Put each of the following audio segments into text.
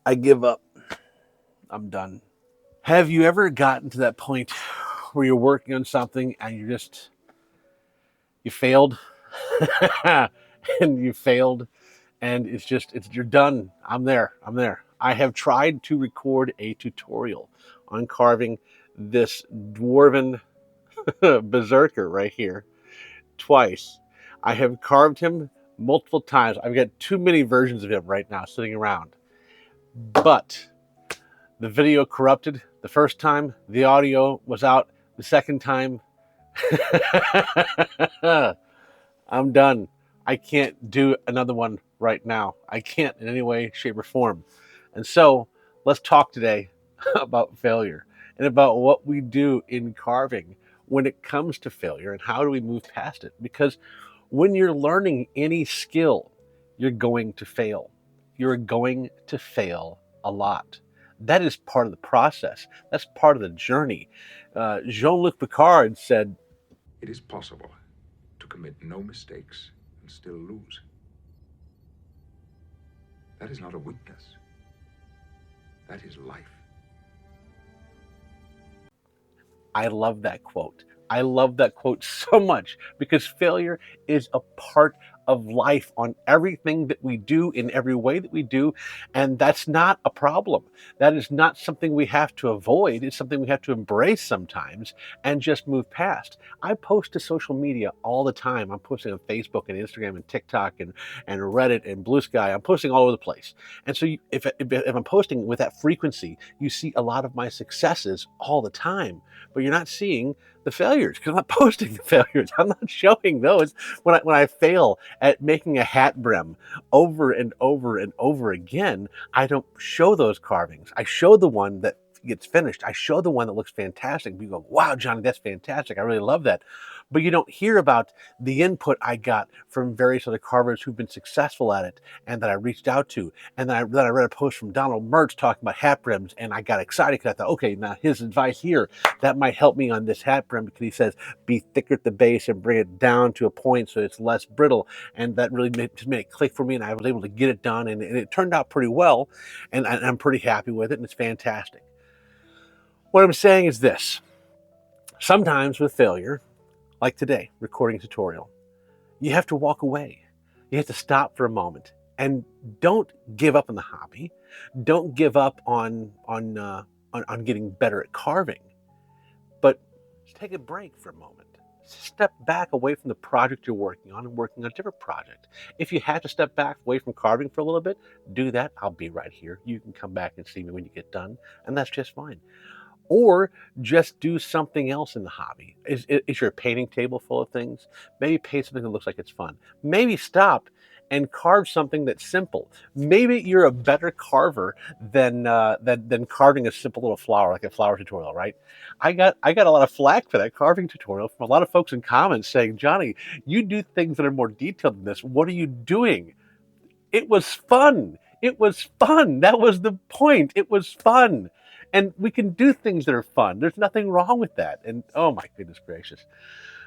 I give up. I'm done. Have you ever gotten to that point where you're working on something and you failed and you failed and you're done. I'm there. I have tried to record a tutorial on carving this dwarven berserker right here twice. I have carved him multiple times. I've got too many versions of him right now sitting around. But the video corrupted the first time, the audio was out the second time. I'm done. I can't do another one right now. I can't in any way, shape, or form. And so let's talk today about failure and about what we do in carving when it comes to failure and how do we move past it. Because when you're learning any skill, you're going to fail. You're going to fail a lot. That is part of the process. That's part of the journey. Jean-Luc Picard said, "It is possible to commit no mistakes and still lose. That is not a weakness. That is life." I love that quote. I love that quote so much because failure is a part of life on everything that we do in every way that we do. And that's not a problem. That is not something we have to avoid. It's something we have to embrace sometimes and just move past. I post to social media all the time. I'm posting on Facebook and Instagram and TikTok and Reddit and Blue Sky. I'm posting all over the place. And so if I'm posting with that frequency, you see a lot of my successes all the time, but you're not seeing the failures because I'm not posting the failures. I'm not showing those. When I fail at making a hat brim over and over and over again, I don't show those carvings. I show the one that gets finished. I show the one that looks fantastic. You go, wow, Johnny, that's fantastic. I really love that. But you don't hear about the input I got from various other carvers who've been successful at it and that I reached out to. And then I read a post from Donald Mertz talking about hat brims, and I got excited because I thought, okay, now his advice here, that might help me on this hat brim because he says, be thicker at the base and bring it down to a point so it's less brittle. And that really made it click for me, and I was able to get it done, and it turned out pretty well, and I'm pretty happy with it, and it's fantastic. What I'm saying is this. Sometimes with failure, like today, recording a tutorial, you have to walk away. You have to stop for a moment and don't give up on the hobby. Don't give up on getting better at carving, but take a break for a moment. Step back away from the project you're working on and working on a different project. If you have to step back away from carving for a little bit, do that. I'll be right here. You can come back and see me when you get done, and that's just fine. Or just do something else in the hobby. Is your painting table full of things? Maybe paint something that looks like it's fun. Maybe stop and carve something that's simple. Maybe you're a better carver than carving a simple little flower, like a flower tutorial, right? I got a lot of flack for that carving tutorial from a lot of folks in comments saying, Johnny, you do things that are more detailed than this. What are you doing? It was fun. It was fun. That was the point. It was fun. And we can do things that are fun. There's nothing wrong with that. And oh my goodness gracious.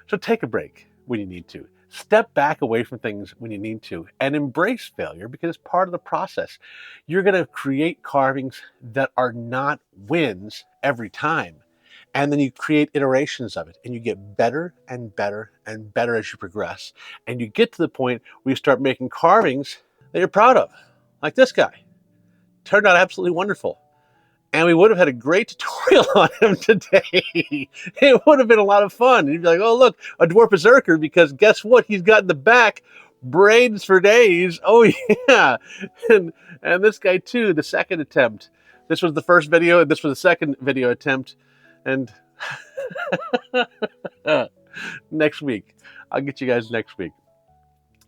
So take a break when you need to. Step back away from things when you need to and embrace failure because it's part of the process. You're going to create carvings that are not wins every time. And then you create iterations of it and you get better and better and better as you progress. And you get to the point where you start making carvings that you're proud of, like this guy. Turned out absolutely wonderful. And we would have had a great tutorial on him today. It would have been a lot of fun. And you'd be like, oh, look, a dwarf berserker, because guess what? He's got in the back braids for days. Oh, yeah. And this guy, too, the second attempt. This was the first video, and this was the second video attempt. And next week. I'll get you guys next week.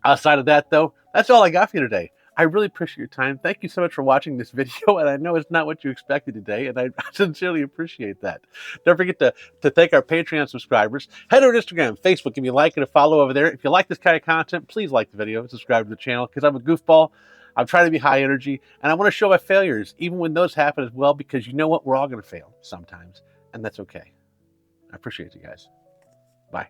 Outside of that, though, that's all I got for you today. I really appreciate your time. Thank you so much for watching this video, and I know it's not what you expected today, and I sincerely appreciate that. Don't forget to thank our Patreon subscribers. Head over to Instagram, Facebook, give me a like and a follow over there. If you like this kind of content, please like the video and subscribe to the channel, because I'm a goofball. I'm trying to be high energy, and I want to show my failures, even when those happen as well, because you know what? We're all going to fail sometimes, and that's okay. I appreciate you guys. Bye.